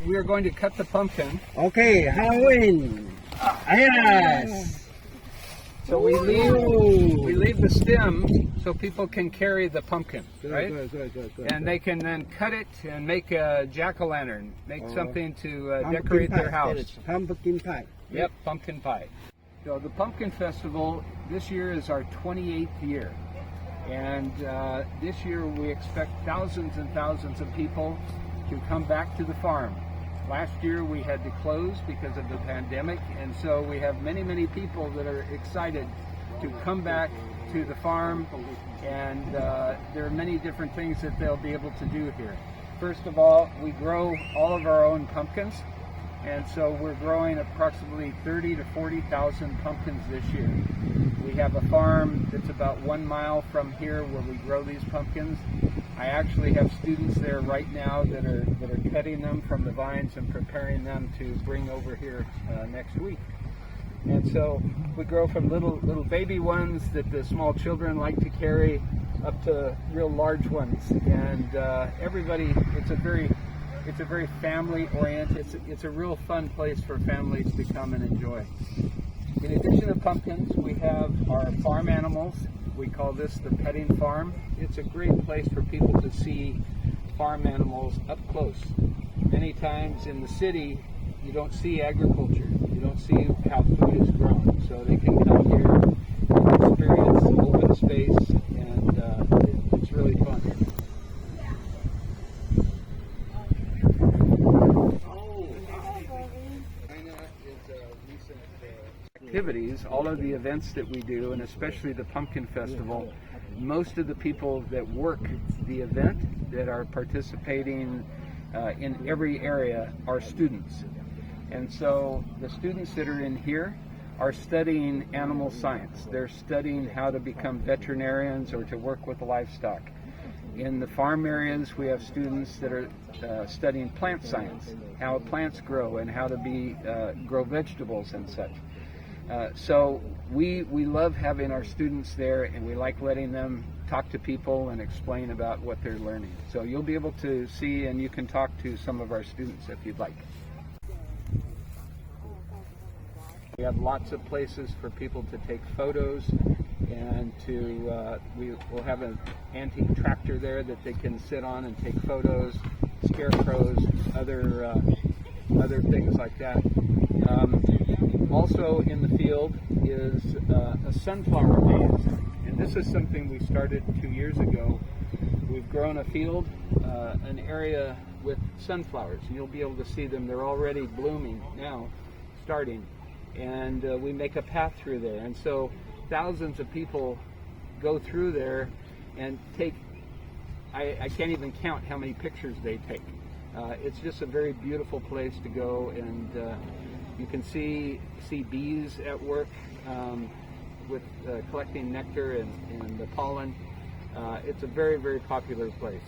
We are going to cut the pumpkin. Okay, Halloween. Yes. So we leave the stem so people can carry the pumpkin, right? Good. And they can then cut it and make a jack-o'-lantern, make something to decorate their house. Pumpkin pie. Yep, pumpkin pie. So the Pumpkin Festival this year is our 28th year. And this year we expect thousands and thousands of people to come back to the farm. Last year we had to close because of the pandemic, and so we have many people that are excited to come back to the farm, and there are many different things that they'll be able to do here. First of all, we grow all of our own pumpkins, and so we're growing approximately 30 to 40,000 pumpkins this year. We have a farm that's about 1 mile from here where we grow these pumpkins. I actually have students there right now that are cutting them from the vines and preparing them to bring over here next week. And so we grow from little baby ones that the small children like to carry up to real large ones. And everybody, it's a very family oriented. It's a real fun place for families to come and enjoy. In addition to pumpkins, we have our farm animals. We call this the petting farm. It's a great place for people to see farm animals up close. Many times in the city, you don't see agriculture. You don't see how food is grown. So they can come here and experience open space, and it's really fun. Activities, all of the events that we do, and especially the Pumpkin Festival, most of the people that work the event, that are participating in every area, are students. And so the students that are in here are studying animal science. They're studying how to become veterinarians or to work with livestock. In the farm areas, we have students that are studying plant science, how plants grow and how to grow vegetables and such. So we love having our students there, and we like letting them talk to people and explain about what they're learning. So you'll be able to see, and you can talk to some of our students if you'd like. We have lots of places for people to take photos, and we will have an antique tractor there that they can sit on and take photos, scarecrows, other things like that. Also in the field is a sunflower maze, and this is something we started 2 years ago. We've grown a field, an area with sunflowers, and you'll be able to see them. They're already blooming now, starting, and we make a path through there, and so thousands of people go through there and take, I can't even count how many pictures they take. It's just a very beautiful place to go, and you can see bees at work with collecting nectar and the pollen. It's a very popular place.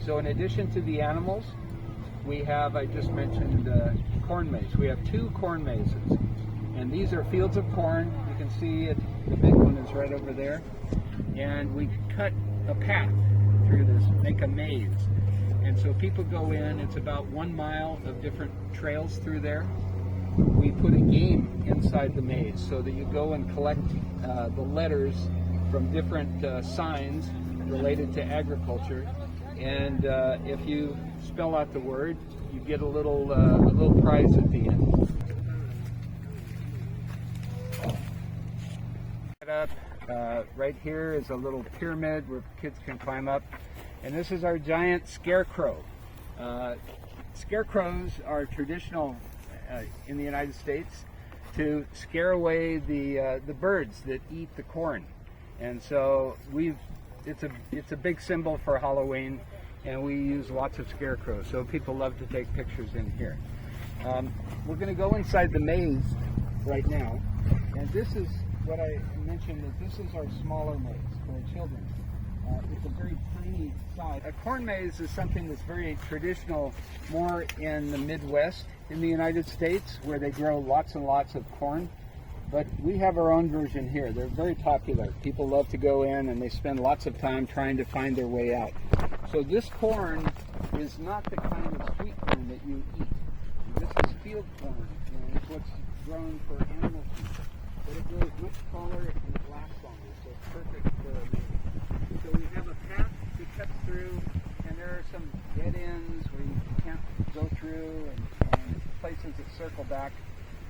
So in addition to the animals, we have, I just mentioned, corn maze. We have 2 corn mazes, and these are fields of corn. You can see it, the big one is right over there, and we cut a path through this, make a maze. And so people go in, it's about 1 mile of different trails through there. We put a game inside the maze so that you go and collect the letters from different signs related to agriculture. And if you spell out the word, you get a little prize at the end. Right here is a little pyramid where kids can climb up, and this is our giant scarecrow. Scarecrows are traditional in the United States to scare away the birds that eat the corn, and so it's a big symbol for Halloween, and we use lots of scarecrows, so people love to take pictures in here. We're going to go inside the maze right now, and this is what I mentioned, that this is our smaller maze for children. It's a very tiny size. A corn maze is something that's very traditional more in the Midwest in the United States, where they grow lots and lots of corn. But we have our own version here. They're very popular. People love to go in and they spend lots of time trying to find their way out. So this corn is not the kind of sweet corn that you eat. This is field corn, and it's what's grown for animal feed. But it grows much taller and it lasts longer, so it's perfect for a maze. So we have a path to cut through, and there are some dead ends where you can't go through, and places that circle back.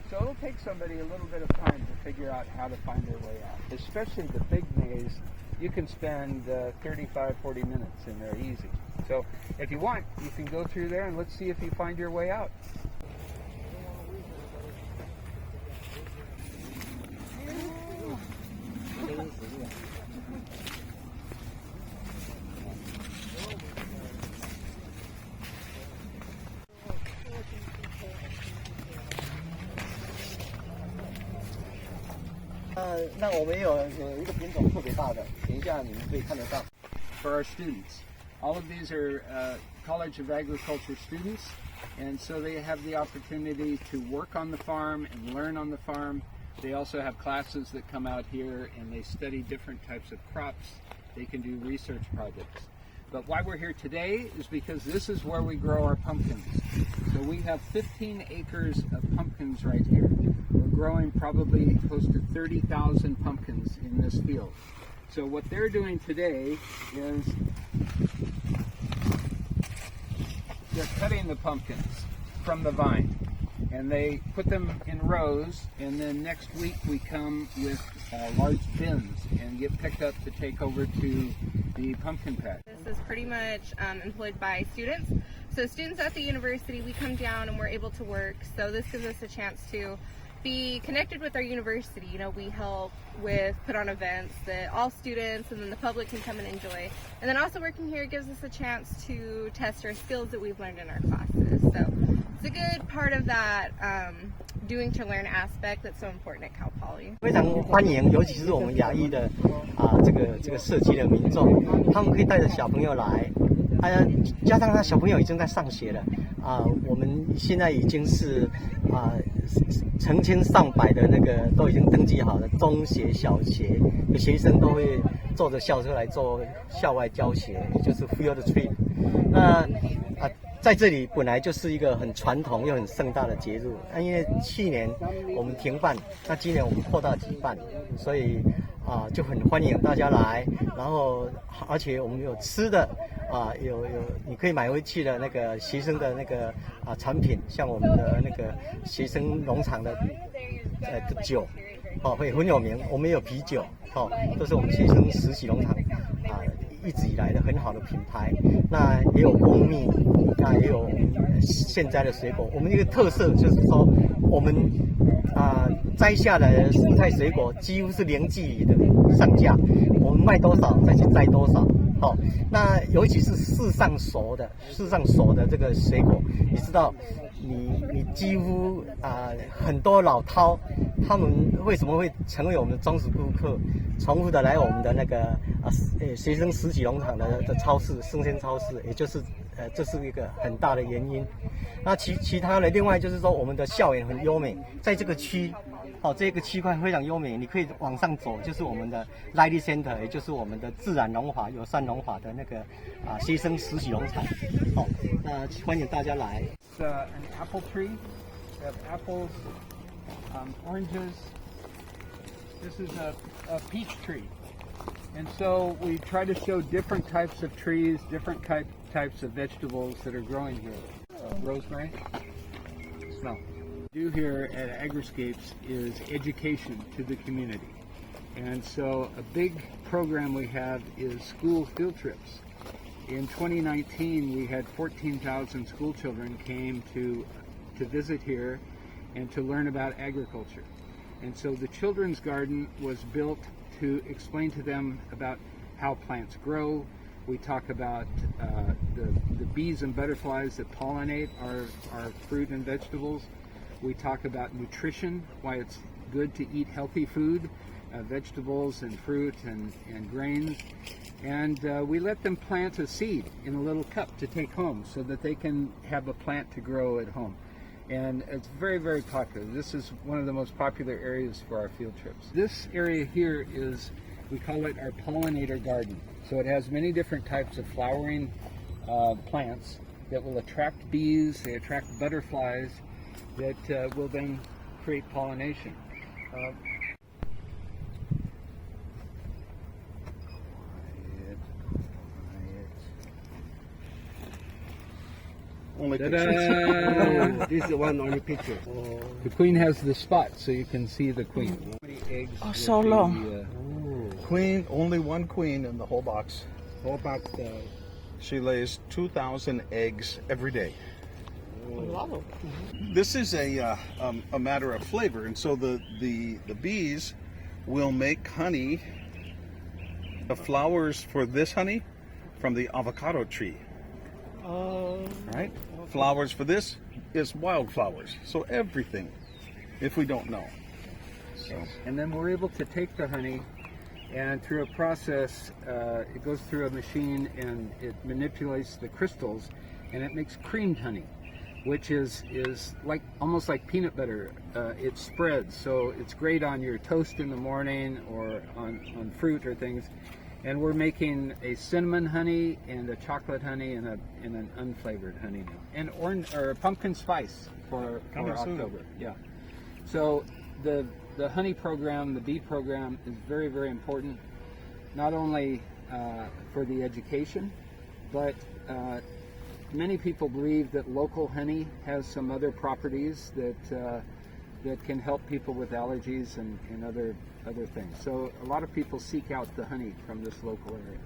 So it'll take somebody a little bit of time to figure out how to find their way out. Especially the big maze, you can spend 35, 40 minutes in there easy. So if you want, you can go through there and let's see if you find your way out.那我们有一个品种特别大的，等一下你们可以看得到。For our students, all of these are College of Agriculture students, and so they have the opportunity to work on the farm and learn on the farm. They also have classes that come out here and they study different types of crops. They can do research projects. But why we're here today is because this is where we grow our pumpkins. So we have 15 acres of pumpkins right here. We're growing probably close to 30,000 pumpkins in this field. So what they're doing today is they're cutting the pumpkins from the vine. And they put them in rows, and then next week we come with large bins and get picked up to take over to the pumpkin patch. This is pretty much employed by students. So students at the university, we come down and we're able to work. So this gives us a chance to be connected with our university. You know, we help with put on events that all students and then the public can come and enjoy. And then also working here gives us a chance to test our skills that we've learned in our classes. So it's a good part of that doing to learn aspect that's so important at Cal Poly. 非常欢迎，尤其是我们亚裔的这个社区的民众，他们可以带着小朋友来，加上他小朋友已经在上学了我们现在已经是成千上百的那个都已经登记好了，中学、小学的学生都会坐着校车来做校外教学，也就是 field trip。那在这里本来就是一个很传统又很盛大的节日，因为去年我们停办，那今年我们扩大举办，所以就很欢迎大家来，然后而且我们有吃的有你可以买回去的那个学生的那个产品，像我们的那个学生农场的酒会很有名，我们也有啤酒都是我们学生实习农场一直以来的很好的品牌。那也有蜂蜜，也有现摘的水果。我们一个特色就是说，我们摘下来的蔬菜水果几乎是零距离的上架，我们卖多少再去摘多少。那尤其是世上熟的这个水果，你知道，你几乎很多老饕，他们为什么会成为我们的忠实顾客，重复的来我们的那个学生实习农场的超市，生鲜超市，也就是这是一个很大的原因。那其他的，另外就是说我们的校园很优美，在这个区。这个区块非常优美，你可以往上走，就是我们的 Lighting Center， 也就是我们的自然农法、友善农法的那个学生实习农场。那欢迎大家来。It's an apple tree. We have apples, oranges. This is a peach tree. And so we try to show different types of trees, different types of vegetables that are growing here. Rosemary, smell. Do here at Agriscapes is education to the community. And so a big program we have is school field trips. In 2019, we had 14,000 school children came to visit here and to learn about agriculture. And so the children's garden was built to explain to them about how plants grow. We talk about the bees and butterflies that pollinate our fruit and vegetables. We talk about nutrition, why it's good to eat healthy food, vegetables and fruit and grains. And we let them plant a seed in a little cup to take home so that they can have a plant to grow at home. And it's very, very popular. This is one of the most popular areas for our field trips. This area here is, we call it our Pollinator Garden. So it has many different types of flowering plants that will attract bees, they attract butterflies that will then create pollination. Only pictures. This is the one only picture. The queen has the spot, so you can see the queen. How many eggs Oh, would so be, long. Queen, only one queen in the whole box. Whole box. She lays 2,000 eggs every day. This is a matter of flavor, and so the bees will make honey, the flowers for this honey, from the avocado tree. Right? Flowers for this is wildflowers. So everything, if we don't know. So. And then we're able to take the honey, and through a process, it goes through a machine and it manipulates the crystals, and it makes creamed honey, which is like almost like peanut butter. It spreads, so it's great on your toast in the morning or on fruit or things. And we're making a cinnamon honey and a chocolate honey and an unflavored honey now, and orange or pumpkin spice for October. Yeah. So the honey program, the bee program, is very, very important, not only for the education, but many people believe that local honey has some other properties that can help people with allergies and other things. So a lot of people seek out the honey from this local area.